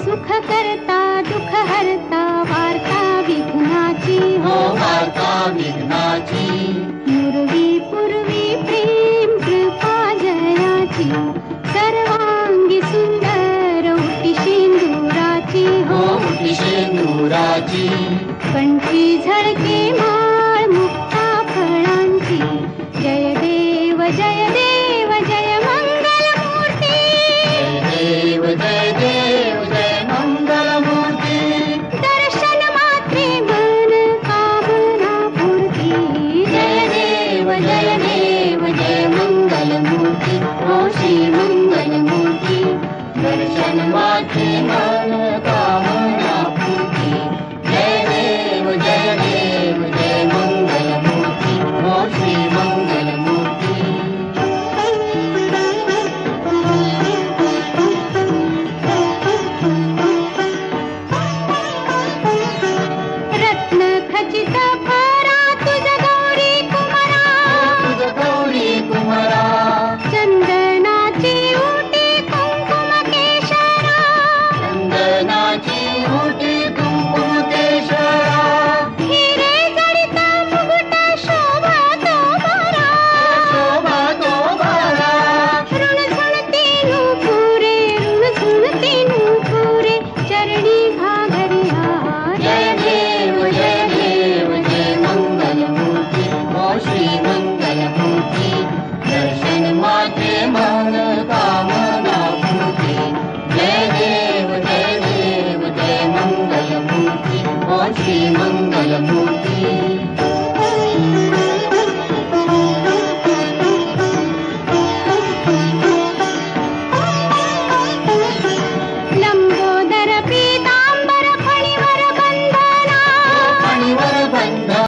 सुख करता दुःख हरता वार्ता विघ्नाची हो वार्ता विघ्नाची पूर्वी पूर्वी प्रेम कृपा जयाची सर्वांगी सुंदर उटी शेंदुराची हो उटी शेंदुराची कंठी झळके माळ मुक्ता फळांची जय देव जय देव जय मंगल मूर्ती जय देव जय मंगल मूर्ती दर्शन मात्रे मन कामना पूर्ती जय देव जय मंगल मूर्ती हो श्री मंगल मूर्ती दर्शन मात्रे मन कामना पूर्ती जय देव जय मंगल मूर्ती हो श्री मंगल मूर्ती रत्न खचित फरा तुझ गौरी कुमारा तुझ गौरी कुमारा चंदनाची उटी कुंकुम केशरा चंदनाची उटी कुंकुम केशरा हिरे जडित मुकुट शोभा तो बरा शोभा तो बारा ऋणझुणती नूपुरे ऋणझुणती नूपुरे चरणी घाघरिया जय देव जय मंगल मूर्ती हो श्री मंगल मूर्ती दर्शन मात्रे मन